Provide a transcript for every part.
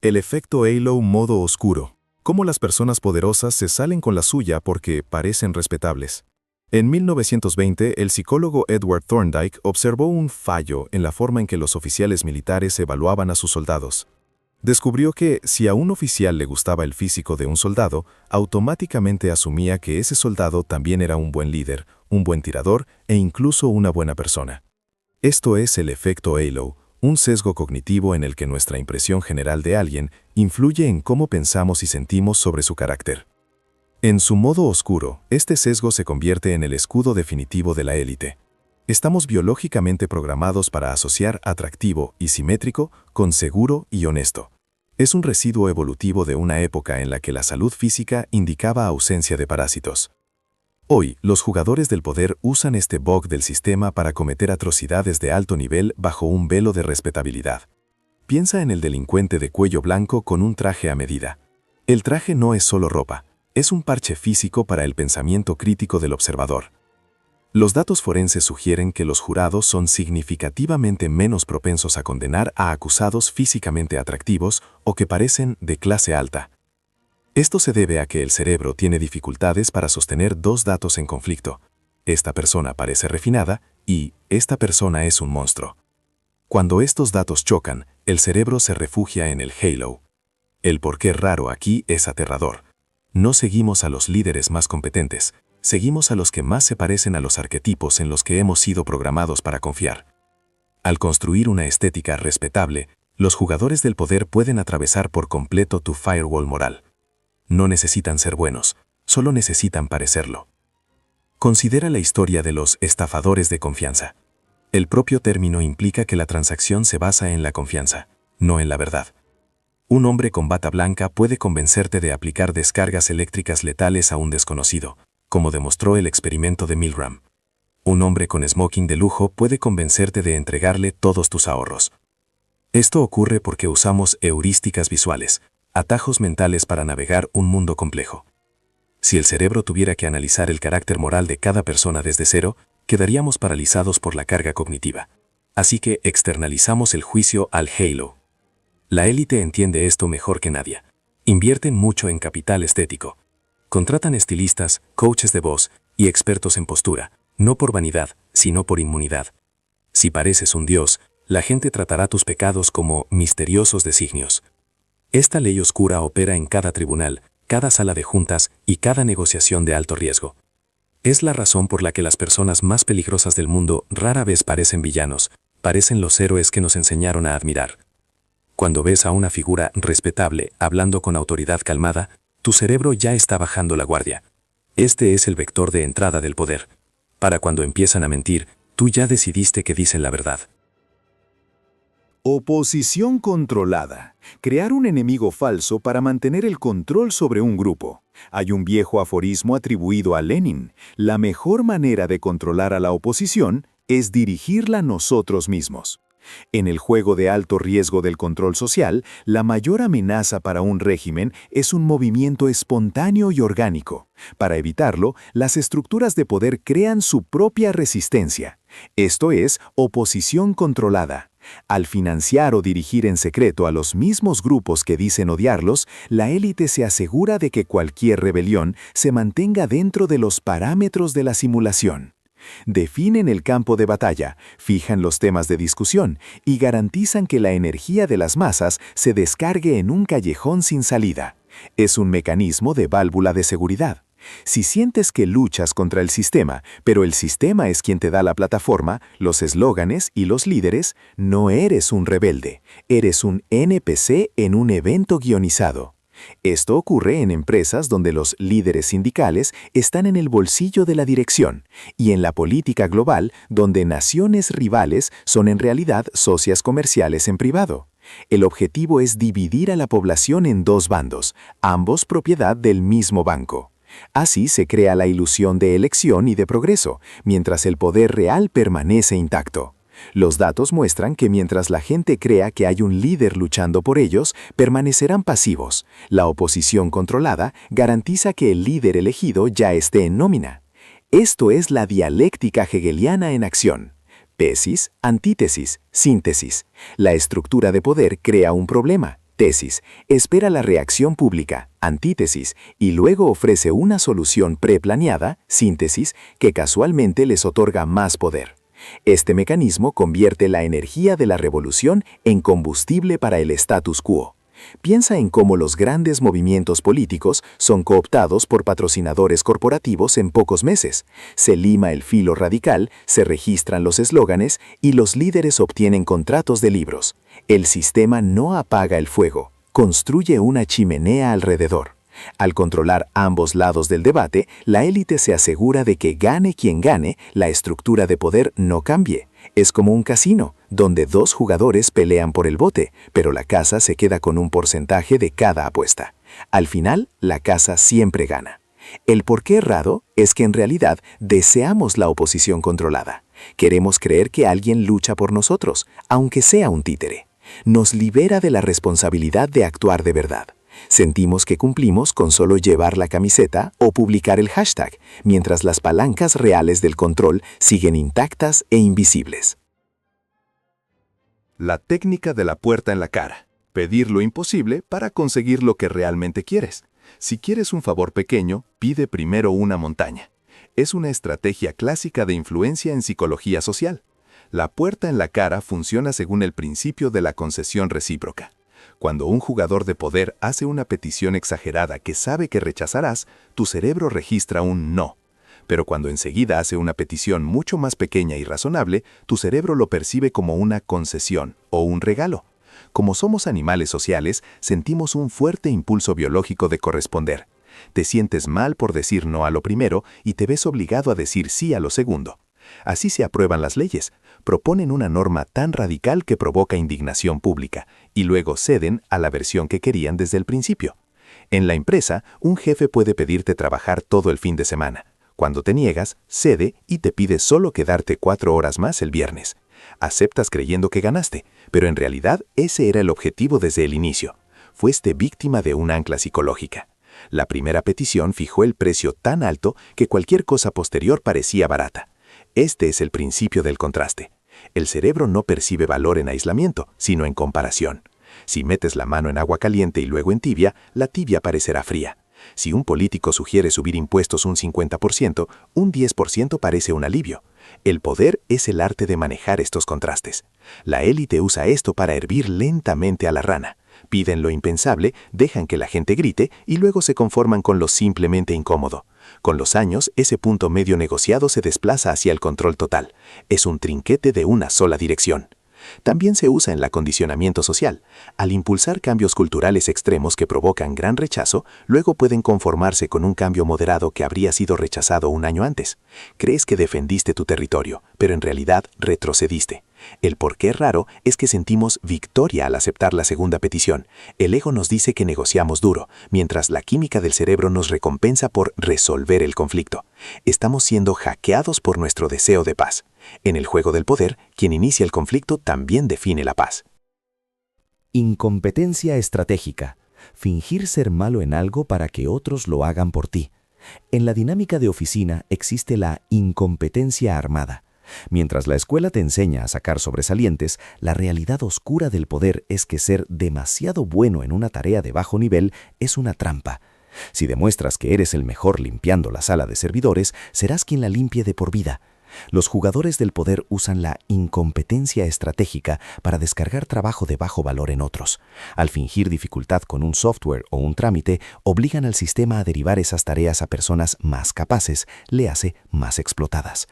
El efecto Halo modo oscuro. Cómo las personas poderosas se salen con la suya porque parecen respetables. En 1920, el psicólogo Edward Thorndike observó un fallo en la forma en que los oficiales militares evaluaban a sus soldados. Descubrió que, si a un oficial le gustaba el físico de un soldado, automáticamente asumía que ese soldado también era un buen líder, un buen tirador e incluso una buena persona. Esto es el efecto Halo, un sesgo cognitivo en el que nuestra impresión general de alguien influye en cómo pensamos y sentimos sobre su carácter. En su modo oscuro, este sesgo se convierte en el escudo definitivo de la élite. Estamos biológicamente programados para asociar atractivo y simétrico con seguro y honesto. Es un residuo evolutivo de una época en la que la salud física indicaba ausencia de parásitos. Hoy, los jugadores del poder usan este bug del sistema para cometer atrocidades de alto nivel bajo un velo de respetabilidad. Piensa en el delincuente de cuello blanco con un traje a medida. El traje no es solo ropa, es un parche físico para el pensamiento crítico del observador. Los datos forenses sugieren que los jurados son significativamente menos propensos a condenar a acusados físicamente atractivos o que parecen de clase alta. Esto se debe a que el cerebro tiene dificultades para sostener dos datos en conflicto. Esta persona parece refinada y esta persona es un monstruo. Cuando estos datos chocan, el cerebro se refugia en el Halo. El porqué raro aquí es aterrador. No seguimos a los líderes más competentes, seguimos a los que más se parecen a los arquetipos en los que hemos sido programados para confiar. Al construir una estética respetable, los jugadores del poder pueden atravesar por completo tu firewall moral. No necesitan ser buenos, solo necesitan parecerlo. Considera la historia de los estafadores de confianza. El propio término implica que la transacción se basa en la confianza, no en la verdad. Un hombre con bata blanca puede convencerte de aplicar descargas eléctricas letales a un desconocido, como demostró el experimento de Milgram. Un hombre con smoking de lujo puede convencerte de entregarle todos tus ahorros. Esto ocurre porque usamos heurísticas visuales, atajos mentales para navegar un mundo complejo. Si el cerebro tuviera que analizar el carácter moral de cada persona desde cero, quedaríamos paralizados por la carga cognitiva. Así que externalizamos el juicio al Halo. La élite entiende esto mejor que nadie. Invierten mucho en capital estético. Contratan estilistas, coaches de voz y expertos en postura, no por vanidad, sino por inmunidad. Si pareces un dios, la gente tratará tus pecados como misteriosos designios. Esta ley oscura opera en cada tribunal, cada sala de juntas y cada negociación de alto riesgo. Es la razón por la que las personas más peligrosas del mundo rara vez parecen villanos, parecen los héroes que nos enseñaron a admirar. Cuando ves a una figura respetable hablando con autoridad calmada, tu cerebro ya está bajando la guardia. Este es el vector de entrada del poder. Para cuando empiezan a mentir, tú ya decidiste que dicen la verdad. Oposición controlada. Crear un enemigo falso para mantener el control sobre un grupo. Hay un viejo aforismo atribuido a Lenin. La mejor manera de controlar a la oposición es dirigirla nosotros mismos. En el juego de alto riesgo del control social, la mayor amenaza para un régimen es un movimiento espontáneo y orgánico. Para evitarlo, las estructuras de poder crean su propia resistencia. Esto es oposición controlada. Al financiar o dirigir en secreto a los mismos grupos que dicen odiarlos, la élite se asegura de que cualquier rebelión se mantenga dentro de los parámetros de la simulación. Definen el campo de batalla, fijan los temas de discusión y garantizan que la energía de las masas se descargue en un callejón sin salida. Es un mecanismo de válvula de seguridad. Si sientes que luchas contra el sistema, pero el sistema es quien te da la plataforma, los eslóganes y los líderes, no eres un rebelde, eres un NPC en un evento guionizado. Esto ocurre en empresas donde los líderes sindicales están en el bolsillo de la dirección y en la política global donde naciones rivales son en realidad socias comerciales en privado. El objetivo es dividir a la población en dos bandos, ambos propiedad del mismo banco. Así se crea la ilusión de elección y de progreso, mientras el poder real permanece intacto. Los datos muestran que mientras la gente crea que hay un líder luchando por ellos, permanecerán pasivos. La oposición controlada garantiza que el líder elegido ya esté en nómina. Esto es la dialéctica hegeliana en acción. Tesis, antítesis, síntesis. La estructura de poder crea un problema, tesis, espera la reacción pública, antítesis, y luego ofrece una solución preplaneada, síntesis, que casualmente les otorga más poder. Este mecanismo convierte la energía de la revolución en combustible para el status quo. Piensa en cómo los grandes movimientos políticos son cooptados por patrocinadores corporativos en pocos meses. Se lima el filo radical, se registran los eslóganes y los líderes obtienen contratos de libros. El sistema no apaga el fuego, construye una chimenea alrededor. Al controlar ambos lados del debate, la élite se asegura de que gane quien gane, la estructura de poder no cambie. Es como un casino, donde dos jugadores pelean por el bote, pero la casa se queda con un porcentaje de cada apuesta. Al final, la casa siempre gana. El porqué errado es que en realidad deseamos la oposición controlada. Queremos creer que alguien lucha por nosotros, aunque sea un títere. Nos libera de la responsabilidad de actuar de verdad. Sentimos que cumplimos con solo llevar la camiseta o publicar el hashtag, mientras las palancas reales del control siguen intactas e invisibles. La técnica de la puerta en la cara. Pedir lo imposible para conseguir lo que realmente quieres. Si quieres un favor pequeño, pide primero una montaña. Es una estrategia clásica de influencia en psicología social. La puerta en la cara funciona según el principio de la concesión recíproca. Cuando un jugador de poder hace una petición exagerada que sabe que rechazarás, tu cerebro registra un no. Pero cuando enseguida hace una petición mucho más pequeña y razonable, tu cerebro lo percibe como una concesión o un regalo. Como somos animales sociales, sentimos un fuerte impulso biológico de corresponder. Te sientes mal por decir no a lo primero y te ves obligado a decir sí a lo segundo. Así se aprueban las leyes. Proponen una norma tan radical que provoca indignación pública y luego ceden a la versión que querían desde el principio. En la empresa, un jefe puede pedirte trabajar todo el fin de semana. Cuando te niegas, cede y te pide solo quedarte 4 horas más el viernes. Aceptas creyendo que ganaste, pero en realidad ese era el objetivo desde el inicio. Fuiste víctima de un ancla psicológica. La primera petición fijó el precio tan alto que cualquier cosa posterior parecía barata. Este es el principio del contraste. El cerebro no percibe valor en aislamiento, sino en comparación. Si metes la mano en agua caliente y luego en tibia, la tibia parecerá fría. Si un político sugiere subir impuestos un 50%, un 10% parece un alivio. El poder es el arte de manejar estos contrastes. La élite usa esto para hervir lentamente a la rana. Piden lo impensable, dejan que la gente grite y luego se conforman con lo simplemente incómodo. Con los años, ese punto medio negociado se desplaza hacia el control total. Es un trinquete de una sola dirección. También se usa en el acondicionamiento social. Al impulsar cambios culturales extremos que provocan gran rechazo, luego pueden conformarse con un cambio moderado que habría sido rechazado un año antes. Crees que defendiste tu territorio, pero en realidad retrocediste. El porqué raro es que sentimos victoria al aceptar la segunda petición. El ego nos dice que negociamos duro, mientras la química del cerebro nos recompensa por resolver el conflicto. Estamos siendo hackeados por nuestro deseo de paz. En el juego del poder, quien inicia el conflicto también define la paz. Incompetencia estratégica. Fingir ser malo en algo para que otros lo hagan por ti. En la dinámica de oficina existe la incompetencia armada. Mientras la escuela te enseña a sacar sobresalientes, la realidad oscura del poder es que ser demasiado bueno en una tarea de bajo nivel es una trampa. Si demuestras que eres el mejor limpiando la sala de servidores, serás quien la limpie de por vida. Los jugadores del poder usan la incompetencia estratégica para descargar trabajo de bajo valor en otros. Al fingir dificultad con un software o un trámite, obligan al sistema a derivar esas tareas a personas más capaces, léase, más explotadas.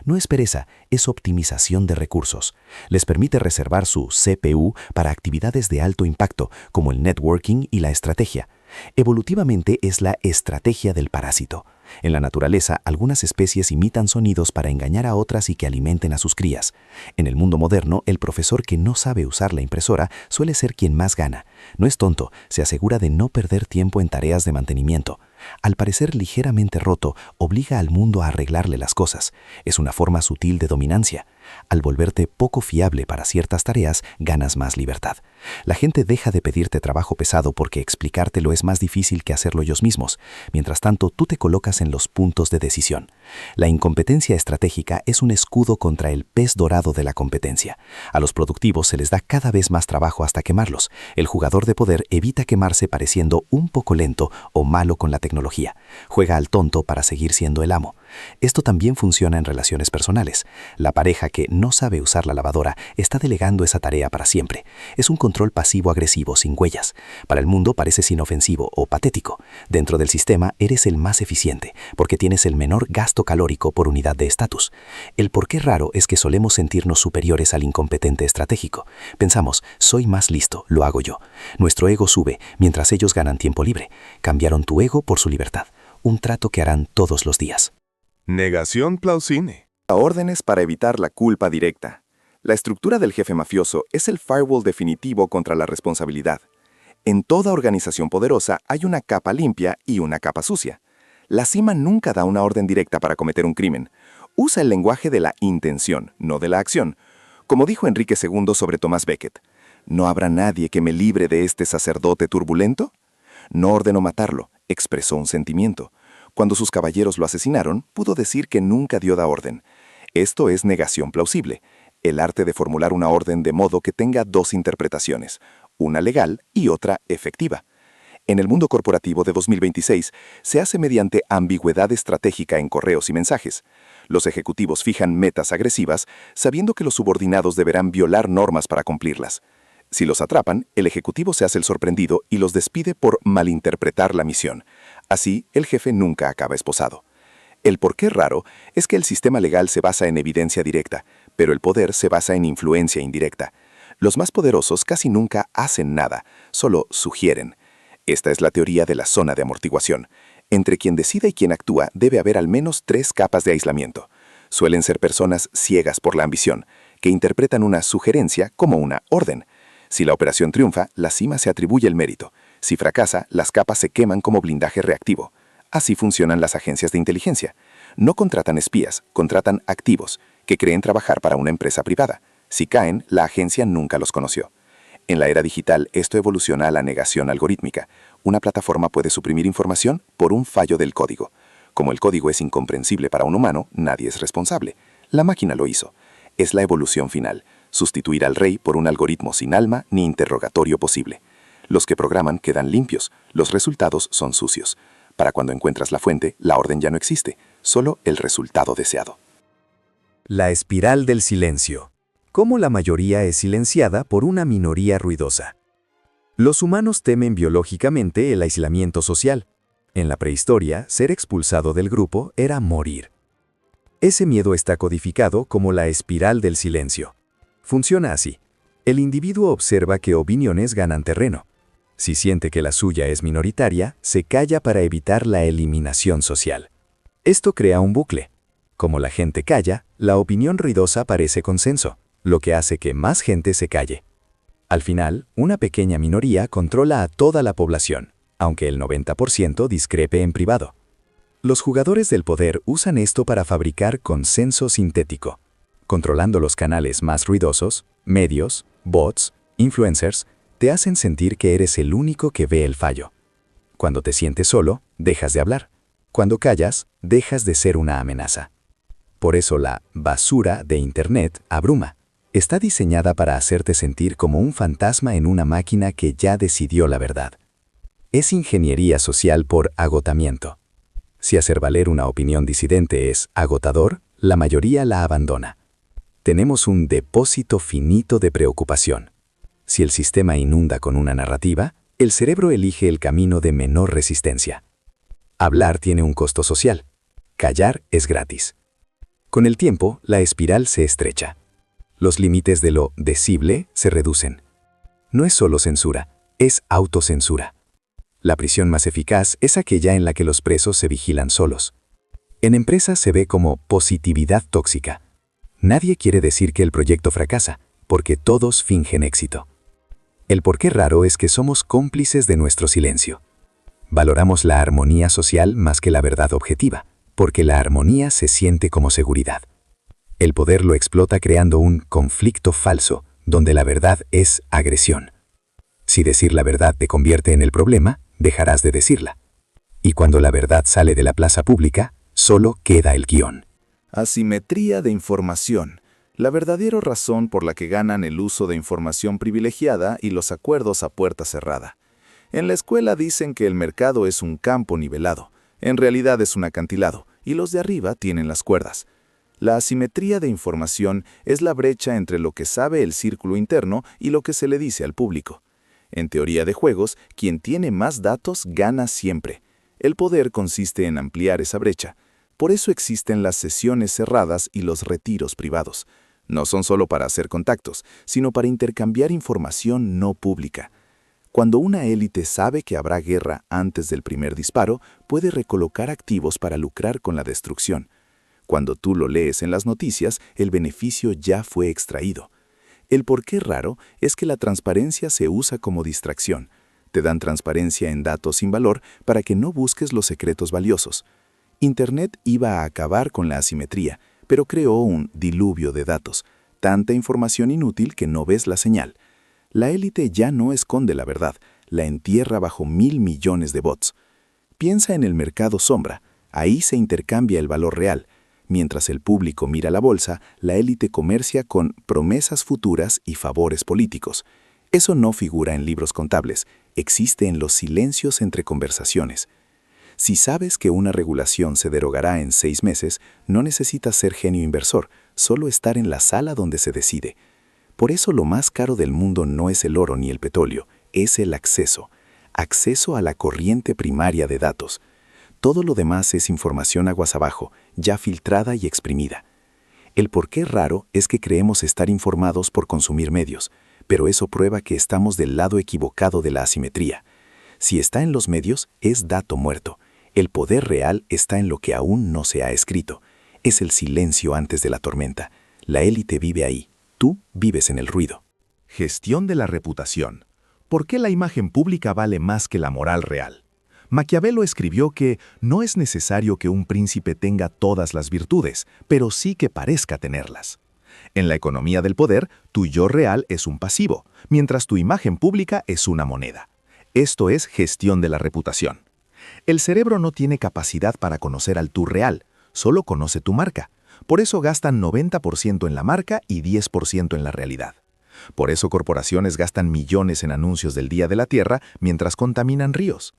No es pereza, es optimización de recursos. Les permite reservar su CPU para actividades de alto impacto, como el networking y la estrategia. Evolutivamente es la estrategia del parásito. En la naturaleza, algunas especies imitan sonidos para engañar a otras y que alimenten a sus crías. En el mundo moderno, el profesor que no sabe usar la impresora suele ser quien más gana. No es tonto, se asegura de no perder tiempo en tareas de mantenimiento. Al parecer ligeramente roto, obliga al mundo a arreglarle las cosas. Es una forma sutil de dominancia. Al volverte poco fiable para ciertas tareas, ganas más libertad. La gente deja de pedirte trabajo pesado porque explicártelo es más difícil que hacerlo ellos mismos. Mientras tanto, tú te colocas en los puntos de decisión. La incompetencia estratégica es un escudo contra el pez dorado de la competencia. A los productivos se les da cada vez más trabajo hasta quemarlos. El jugador de poder evita quemarse pareciendo un poco lento o malo con la tecnología. Juega al tonto para seguir siendo el amo. Esto también funciona en relaciones personales. La pareja que no sabe usar la lavadora está delegando esa tarea para siempre. Es un control pasivo-agresivo sin huellas. Para el mundo pareces inofensivo o patético. Dentro del sistema eres el más eficiente, porque tienes el menor gasto calórico por unidad de estatus. El porqué raro es que solemos sentirnos superiores al incompetente estratégico. Pensamos, soy más listo, lo hago yo. Nuestro ego sube mientras ellos ganan tiempo libre. Cambiaron tu ego por su libertad. Un trato que harán todos los días. Negación plausible. Órdenes para evitar la culpa directa. La estructura del jefe mafioso es el firewall definitivo contra la responsabilidad. En toda organización poderosa hay una capa limpia y una capa sucia. La cima nunca da una orden directa para cometer un crimen. Usa el lenguaje de la intención, no de la acción. Como dijo Enrique II sobre Thomas Becket, ¿no habrá nadie que me libre de este sacerdote turbulento? No ordenó matarlo, expresó un sentimiento. Cuando sus caballeros lo asesinaron, pudo decir que nunca dio la orden. Esto es negación plausible, el arte de formular una orden de modo que tenga dos interpretaciones, una legal y otra efectiva. En el mundo corporativo de 2026 se hace mediante ambigüedad estratégica en correos y mensajes. Los ejecutivos fijan metas agresivas sabiendo que los subordinados deberán violar normas para cumplirlas. Si los atrapan, el ejecutivo se hace el sorprendido y los despide por malinterpretar la misión. Así, el jefe nunca acaba esposado. El porqué raro es que el sistema legal se basa en evidencia directa, pero el poder se basa en influencia indirecta. Los más poderosos casi nunca hacen nada, solo sugieren. Esta es la teoría de la zona de amortiguación. Entre quien decide y quien actúa debe haber al menos 3 capas de aislamiento. Suelen ser personas ciegas por la ambición, que interpretan una sugerencia como una orden. Si la operación triunfa, la cima se atribuye el mérito. Si fracasa, las capas se queman como blindaje reactivo. Así funcionan las agencias de inteligencia. No contratan espías, contratan activos, que creen trabajar para una empresa privada. Si caen, la agencia nunca los conoció. En la era digital, esto evoluciona a la negación algorítmica. Una plataforma puede suprimir información por un fallo del código. Como el código es incomprensible para un humano, nadie es responsable. La máquina lo hizo. Es la evolución final. Sustituir al rey por un algoritmo sin alma ni interrogatorio posible. Los que programan quedan limpios, los resultados son sucios. Para cuando encuentras la fuente, la orden ya no existe, solo el resultado deseado. La espiral del silencio. Cómo la mayoría es silenciada por una minoría ruidosa. Los humanos temen biológicamente el aislamiento social. En la prehistoria, ser expulsado del grupo era morir. Ese miedo está codificado como la espiral del silencio. Funciona así. El individuo observa que opiniones ganan terreno. Si siente que la suya es minoritaria, se calla para evitar la eliminación social. Esto crea un bucle. Como la gente calla, la opinión ruidosa parece consenso, lo que hace que más gente se calle. Al final, una pequeña minoría controla a toda la población, aunque el 90% discrepe en privado. Los jugadores del poder usan esto para fabricar consenso sintético, controlando los canales más ruidosos, medios, bots, influencers, te hacen sentir que eres el único que ve el fallo. Cuando te sientes solo, dejas de hablar. Cuando callas, dejas de ser una amenaza. Por eso la basura de Internet abruma. Está diseñada para hacerte sentir como un fantasma en una máquina que ya decidió la verdad. Es ingeniería social por agotamiento. Si hacer valer una opinión disidente es agotador, la mayoría la abandona. Tenemos un depósito finito de preocupación. Si el sistema inunda con una narrativa, el cerebro elige el camino de menor resistencia. Hablar tiene un costo social. Callar es gratis. Con el tiempo, la espiral se estrecha. Los límites de lo decible se reducen. No es solo censura, es autocensura. La prisión más eficaz es aquella en la que los presos se vigilan solos. En empresas se ve como positividad tóxica. Nadie quiere decir que el proyecto fracasa, porque todos fingen éxito. El porqué raro es que somos cómplices de nuestro silencio. Valoramos la armonía social más que la verdad objetiva, porque la armonía se siente como seguridad. El poder lo explota creando un conflicto falso, donde la verdad es agresión. Si decir la verdad te convierte en el problema, dejarás de decirla. Y cuando la verdad sale de la plaza pública, solo queda el guión. Asimetría de información. La verdadera razón por la que ganan el uso de información privilegiada y los acuerdos a puerta cerrada. En la escuela dicen que el mercado es un campo nivelado. En realidad es un acantilado, y los de arriba tienen las cuerdas. La asimetría de información es la brecha entre lo que sabe el círculo interno y lo que se le dice al público. En teoría de juegos, quien tiene más datos gana siempre. El poder consiste en ampliar esa brecha. Por eso existen las sesiones cerradas y los retiros privados. No son solo para hacer contactos, sino para intercambiar información no pública. Cuando una élite sabe que habrá guerra antes del primer disparo, puede recolocar activos para lucrar con la destrucción. Cuando tú lo lees en las noticias, el beneficio ya fue extraído. El porqué raro es que la transparencia se usa como distracción. Te dan transparencia en datos sin valor para que no busques los secretos valiosos. Internet iba a acabar con la asimetría, pero creó un diluvio de datos, tanta información inútil que no ves la señal. La élite ya no esconde la verdad, la entierra bajo 1.000 millones de bots. Piensa en el mercado sombra, ahí se intercambia el valor real. Mientras el público mira la bolsa, la élite comercia con promesas futuras y favores políticos. Eso no figura en libros contables, existe en los silencios entre conversaciones. Si sabes que una regulación se derogará en 6 meses, no necesitas ser genio inversor, solo estar en la sala donde se decide. Por eso lo más caro del mundo no es el oro ni el petróleo, es el acceso. Acceso a la corriente primaria de datos. Todo lo demás es información aguas abajo, ya filtrada y exprimida. El porqué raro es que creemos estar informados por consumir medios, pero eso prueba que estamos del lado equivocado de la asimetría. Si está en los medios, es dato muerto. El poder real está en lo que aún no se ha escrito. Es el silencio antes de la tormenta. La élite vive ahí. Tú vives en el ruido. Gestión de la reputación. ¿Por qué la imagen pública vale más que la moral real? Maquiavelo escribió que no es necesario que un príncipe tenga todas las virtudes, pero sí que parezca tenerlas. En la economía del poder, tu yo real es un pasivo, mientras tu imagen pública es una moneda. Esto es gestión de la reputación. El cerebro no tiene capacidad para conocer al tú real, solo conoce tu marca. Por eso gastan 90% en la marca y 10% en la realidad. Por eso corporaciones gastan millones en anuncios del Día de la Tierra mientras contaminan ríos.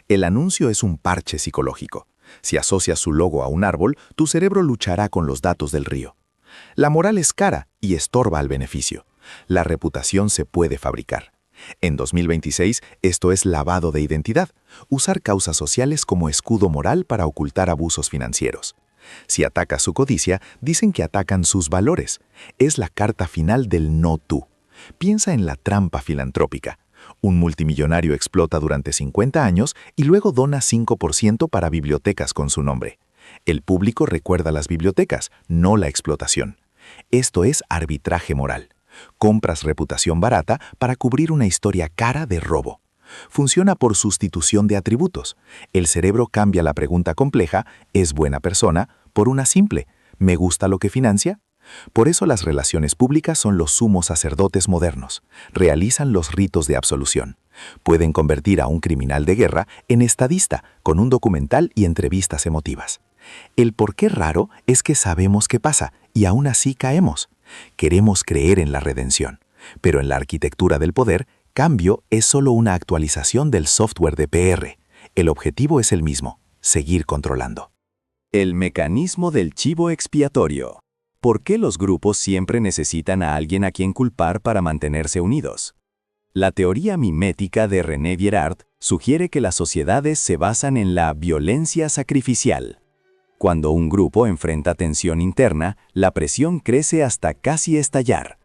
El anuncio es un parche psicológico. Si asocias su logo a un árbol, tu cerebro luchará con los datos del río. La moral es cara y estorba al beneficio. La reputación se puede fabricar. En 2026, esto es lavado de identidad, usar causas sociales como escudo moral para ocultar abusos financieros. Si atacas su codicia, dicen que atacan sus valores. Es la carta final del no tú. Piensa en la trampa filantrópica. Un multimillonario explota durante 50 años y luego dona 5% para bibliotecas con su nombre. El público recuerda las bibliotecas, no la explotación. Esto es arbitraje moral. Compras reputación barata para cubrir una historia cara de robo. Funciona por sustitución de atributos. El cerebro cambia la pregunta compleja, ¿es buena persona?, por una simple, ¿me gusta lo que financia? Por eso las relaciones públicas son los sumos sacerdotes modernos. Realizan los ritos de absolución. Pueden convertir a un criminal de guerra en estadista con un documental y entrevistas emotivas. El porqué raro es que sabemos qué pasa y aún así caemos. Queremos creer en la redención, pero en la arquitectura del poder, cambio es solo una actualización del software de PR. El objetivo es el mismo, seguir controlando. El mecanismo del chivo expiatorio. ¿Por qué los grupos siempre necesitan a alguien a quien culpar para mantenerse unidos? La teoría mimética de René Girard sugiere que las sociedades se basan en la violencia sacrificial. Cuando un grupo enfrenta tensión interna, la presión crece hasta casi estallar.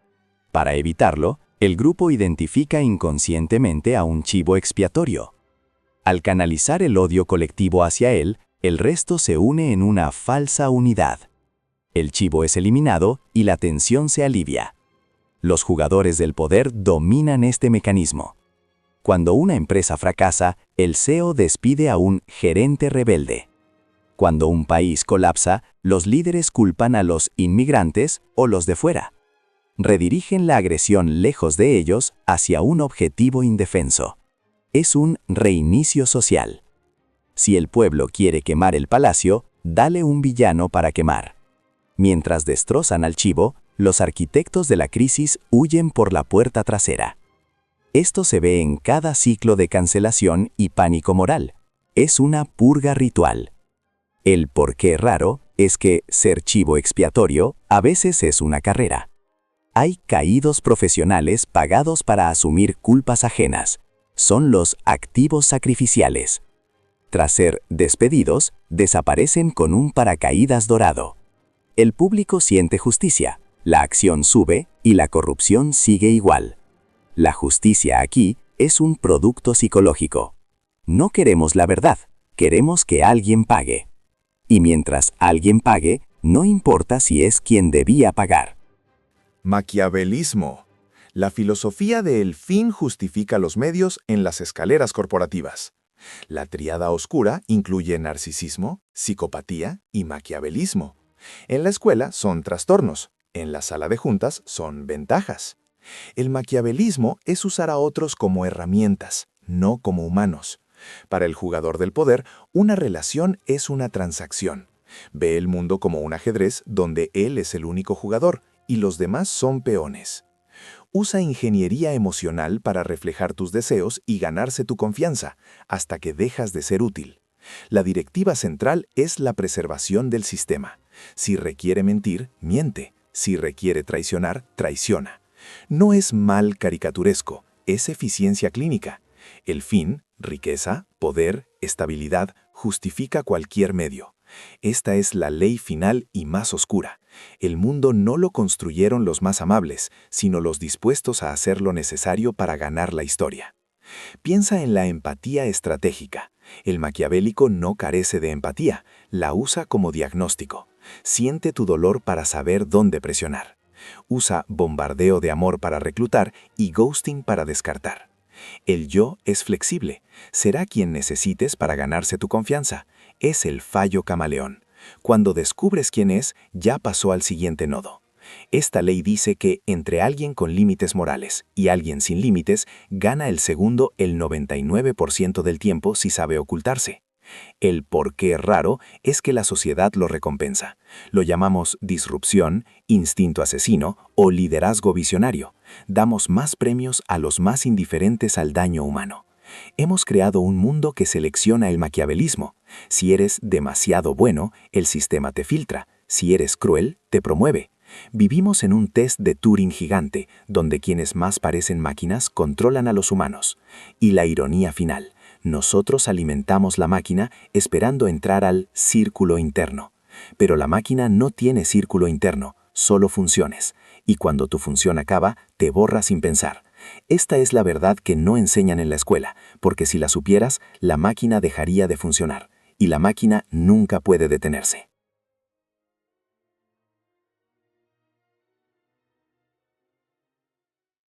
Para evitarlo, el grupo identifica inconscientemente a un chivo expiatorio. Al canalizar el odio colectivo hacia él, el resto se une en una falsa unidad. El chivo es eliminado y la tensión se alivia. Los jugadores del poder dominan este mecanismo. Cuando una empresa fracasa, el CEO despide a un gerente rebelde. Cuando un país colapsa, los líderes culpan a los inmigrantes o los de fuera. redirigen la agresión lejos de ellos hacia un objetivo indefenso. Es un reinicio social. Si el pueblo quiere quemar el palacio, dale un villano para quemar. Mientras destrozan al chivo, los arquitectos de la crisis huyen por la puerta trasera. Esto se ve en cada ciclo de cancelación y pánico moral. Es una purga ritual. El porqué raro es que ser chivo expiatorio a veces es una carrera. Hay caídos profesionales pagados para asumir culpas ajenas. Son los activos sacrificiales. Tras ser despedidos, desaparecen con un paracaídas dorado. El público siente justicia, la acción sube y la corrupción sigue igual. La justicia aquí es un producto psicológico. No queremos la verdad, queremos que alguien pague. Y mientras alguien pague, no importa si es quien debía pagar. Maquiavelismo. La filosofía de el fin justifica los medios en las escaleras corporativas. La tríada oscura incluye narcisismo, psicopatía y maquiavelismo. En la escuela son trastornos, en la sala de juntas son ventajas. El maquiavelismo es usar a otros como herramientas, no como humanos. Para el jugador del poder, una relación es una transacción. Ve el mundo como un ajedrez donde él es el único jugador y los demás son peones. Usa ingeniería emocional para reflejar tus deseos y ganarse tu confianza, hasta que dejas de ser útil. La directiva central es la preservación del sistema. Si requiere mentir, miente. Si requiere traicionar, traiciona. No es mal caricaturesco, es eficiencia clínica. El fin, riqueza, poder, estabilidad, justifica cualquier medio. Esta es la ley final y más oscura. El mundo no lo construyeron los más amables, sino los dispuestos a hacer lo necesario para ganar la historia. Piensa en la empatía estratégica. El maquiavélico no carece de empatía, la usa como diagnóstico. Siente tu dolor para saber dónde presionar. Usa bombardeo de amor para reclutar y ghosting para descartar. El yo es flexible. Será quien necesites para ganarse tu confianza. Es el fallo camaleón. Cuando descubres quién es, ya pasó al siguiente nodo. Esta ley dice que entre alguien con límites morales y alguien sin límites, gana el segundo el 99% del tiempo si sabe ocultarse. El porqué raro es que la sociedad lo recompensa. Lo llamamos disrupción, instinto asesino o liderazgo visionario. Damos más premios a los más indiferentes al daño humano. Hemos creado un mundo que selecciona el maquiavelismo. Si eres demasiado bueno, el sistema te filtra. Si eres cruel, te promueve. Vivimos en un test de Turing gigante, donde quienes más parecen máquinas controlan a los humanos. Y la ironía final. Nosotros alimentamos la máquina esperando entrar al círculo interno. Pero la máquina no tiene círculo interno, solo funciones. Y cuando tu función acaba, te borra sin pensar. Esta es la verdad que no enseñan en la escuela, porque si la supieras, la máquina dejaría de funcionar. Y la máquina nunca puede detenerse.